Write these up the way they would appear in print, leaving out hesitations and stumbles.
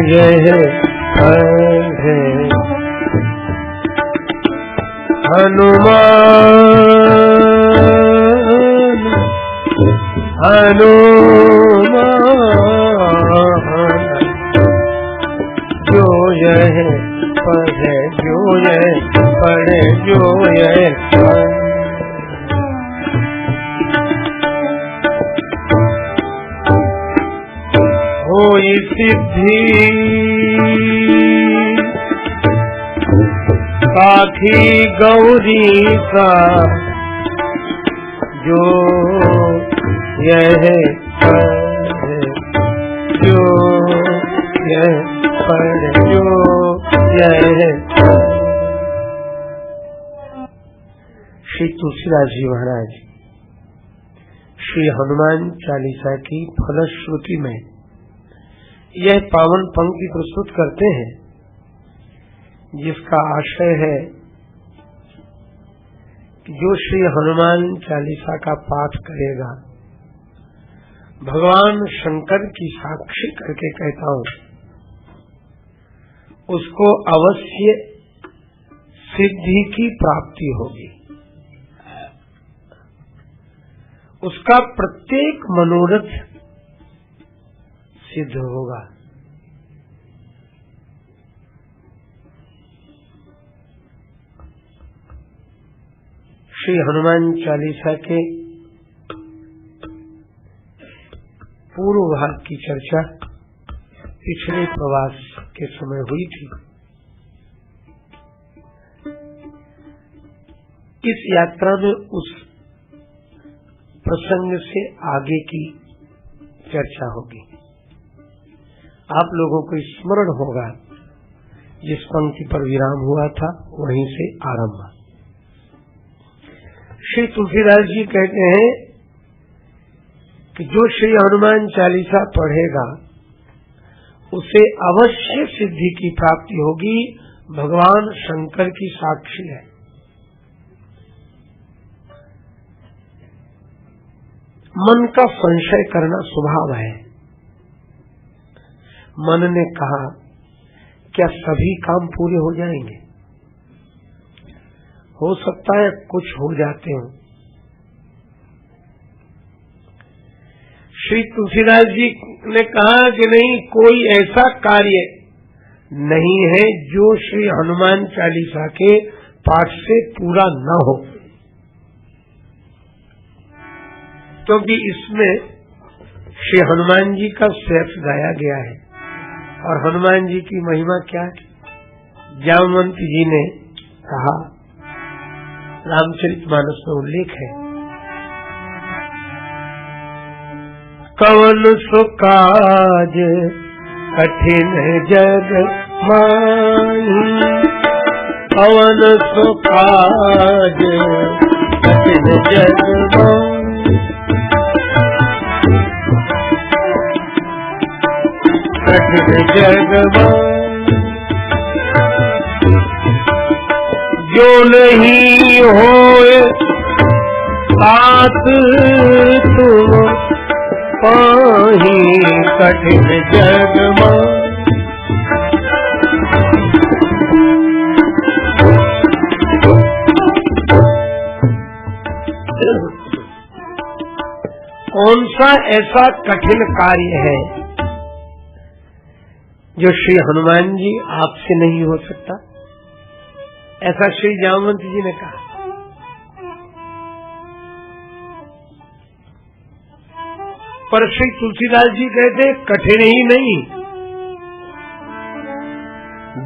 यह पढ़े हनुमान हनुमान, जो यह पढ़े जो यह पढ़े जो यह होई सिद्धि साखी गौरी का, जो यह पढ़े जो यह पढ़े जो यह। श्री तुलसीदास जी महाराज श्री हनुमान चालीसा की फलश्रुति में यह पावन पंक्ति प्रस्तुत करते हैं, जिसका आशय है कि जो श्री हनुमान चालीसा का पाठ करेगा, भगवान शंकर की साक्षी करके कहता हूं, उसको अवश्य सिद्धि की प्राप्ति होगी। उसका प्रत्येक मनोरथ सिद्ध होगा। श्री हनुमान चालीसा के पूर्व भाग की चर्चा पिछले प्रवास के समय हुई थी। इस यात्रा में उस प्रसंग से आगे की चर्चा होगी। आप लोगों को स्मरण होगा, जिस पंक्ति पर विराम हुआ था वहीं से आरंभ। श्री तुलसीदास जी कहते हैं कि जो श्री हनुमान चालीसा पढ़ेगा उसे अवश्य सिद्धि की प्राप्ति होगी। भगवान शंकर की साक्षी है। मन का संशय करना स्वभाव है। मन ने कहा, क्या सभी काम पूरे हो जाएंगे? हो सकता है कुछ हो जाते हो। श्री तुलसीदास जी ने कहा कि नहीं, कोई ऐसा कार्य नहीं है जो श्री हनुमान चालीसा के पाठ से पूरा न हो, क्योंकि इसमें श्री हनुमान जी का श्रेष्ठ गाया गया है। और हनुमान जी की महिमा क्या है? जामवंत जी ने कहा, रामचरितमानस में उल्लेख है, कवन सो काज कठिन जग माही, कवन सो काज कठिन जग माही, कठिन जग माही, जो नहीं होए बात तुम पाही, कठिन जग माही। कौन सा ऐसा कठिन कार्य है जो श्री हनुमान जी आपसे नहीं हो सकता? ऐसा श्री जामवंत जी ने कहा। पर श्री तुलसीदास जी कहते कठिन ही नहीं,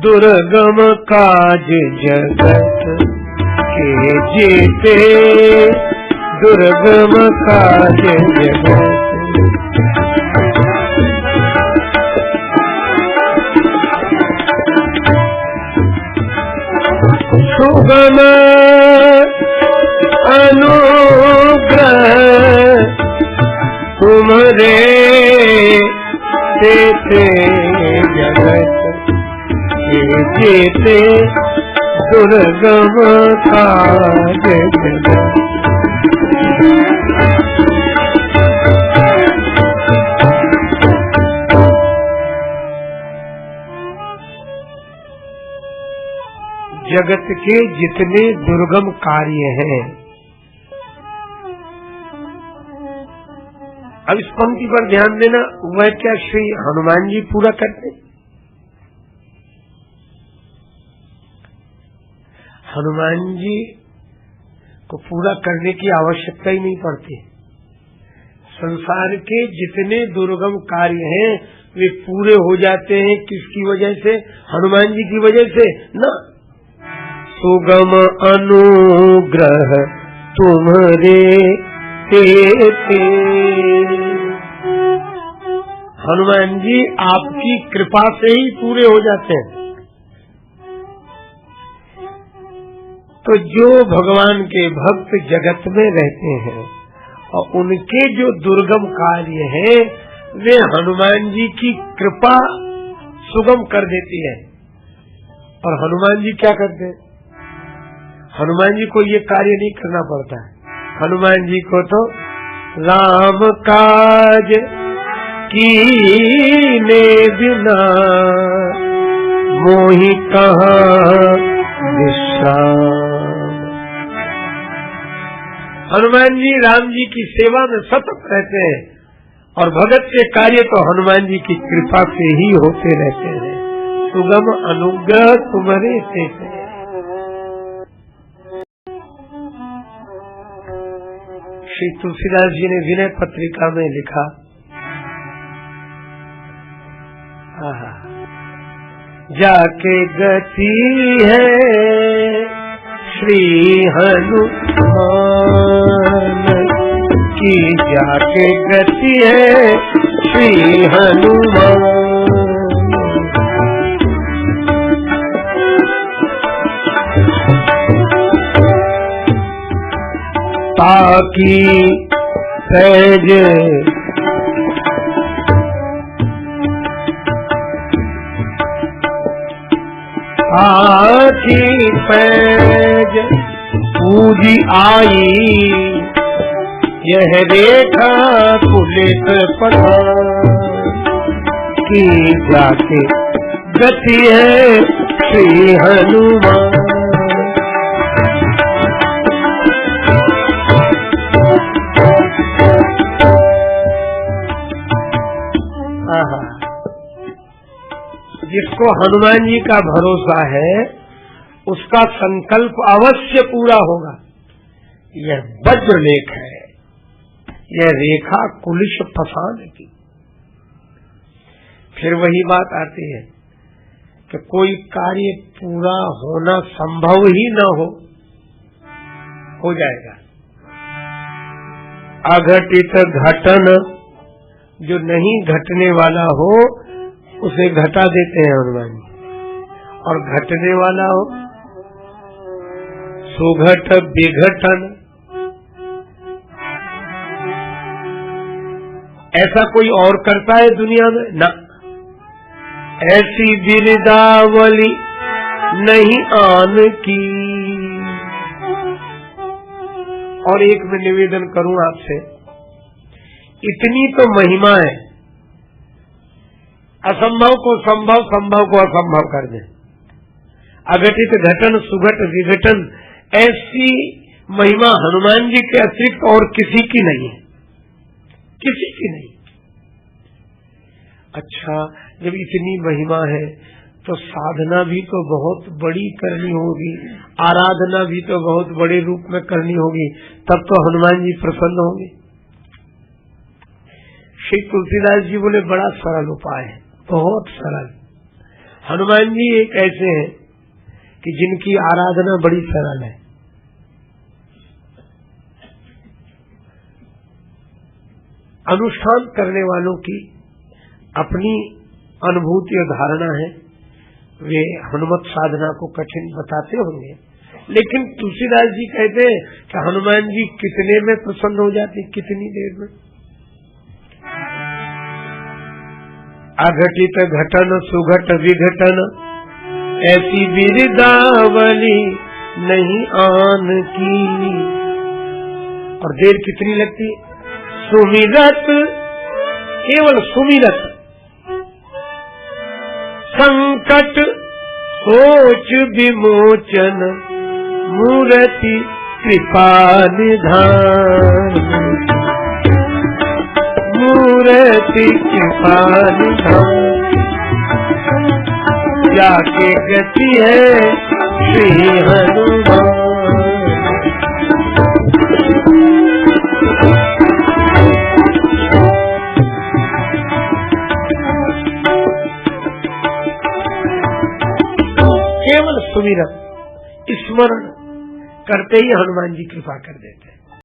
दुर्गम काज जगत के जेते, दुर्गम काज जगत सुगम अनुग्रह तुम्हारे देते जगत के जेते, दुर्गम काज जगत। जगत के जितने दुर्गम कार्य हैं। अब इस पंक्ति पर ध्यान देना, वह क्या श्री हनुमान जी पूरा करते? हनुमान जी को पूरा करने की आवश्यकता ही नहीं पड़ती। संसार के जितने दुर्गम कार्य हैं वे पूरे हो जाते हैं। किसकी वजह से? हनुमान जी की वजह से ना। सुगम अनुग्रह तुम्हारे तेते, हनुमान जी आपकी कृपा से ही पूरे हो जाते हैं। तो जो भगवान के भक्त जगत में रहते हैं और उनके जो दुर्गम कार्य हैं वे हनुमान जी की कृपा सुगम कर देती है। और हनुमान जी क्या करते हैं? हनुमान जी को ये कार्य नहीं करना पड़ता है। हनुमान जी को तो राम काज कीने बिना मोहि कहाँ विश्राम। हनुमान जी राम जी की सेवा में सतत रहते हैं और भगत के कार्य तो हनुमान जी की कृपा से ही होते रहते हैं। सुगम अनुग्रह तुम्हारे से। श्री तुलसीदास जी ने विनय पत्रिका में लिखा, जाके गति है श्री हनुमान की, जाके गति है श्री हनुमान। ताकि सहज आखी पैज पूजी आई, यह रेखा कुलित पठान की, जाके गति है श्री हनुमान। जिसको हनुमान जी का भरोसा है उसका संकल्प अवश्य पूरा होगा। यह वज्रलेख है, यह रेखा कुलिश फसान की। फिर वही बात आती है कि कोई कार्य पूरा होना संभव ही न हो जाएगा। अघटित घटन, जो नहीं घटने वाला हो उसे घटा देते हैं हनुमान जी, और घटने वाला हो सुघट विघटन। ऐसा कोई और करता है दुनिया में? ना। ऐसी बिरदावली नहीं आन की। और एक मैं निवेदन करूं आपसे, इतनी तो महिमा है, असंभव को संभव, संभव को असंभव कर दे। अघटित घटन सुघट विघटन, ऐसी महिमा हनुमान जी के अतिरिक्त और किसी की नहीं है, किसी की नहीं। अच्छा, जब इतनी महिमा है तो साधना भी तो बहुत बड़ी करनी होगी, आराधना भी तो बहुत बड़े रूप में करनी होगी, तब तो हनुमान जी प्रसन्न होंगे। श्री तुलसीदास जी बोले बड़ा सरल उपाय है, बहुत सरल। हनुमान जी एक ऐसे हैं कि जिनकी आराधना बड़ी सरल है। अनुष्ठान करने वालों की अपनी अनुभूति और धारणा है, वे हनुमत साधना को कठिन बताते होंगे, लेकिन तुलसीदास जी कहते हैं कि हनुमान जी कितने में प्रसन्न हो जाते, कितनी देर में। अघटित घटन सुघट विघटन, ऐसी बिरदावली नहीं आन की। और देर कितनी लगती है? सुमिरत, केवल सुमिरत, संकट सोच विमोचन मूर्ति कृपा निधान, मूर्ति कृपा निधान। जाके गति है श्री हनुमान। केवल सुमिरन स्मरण करते ही हनुमान जी कृपा कर देते हैं।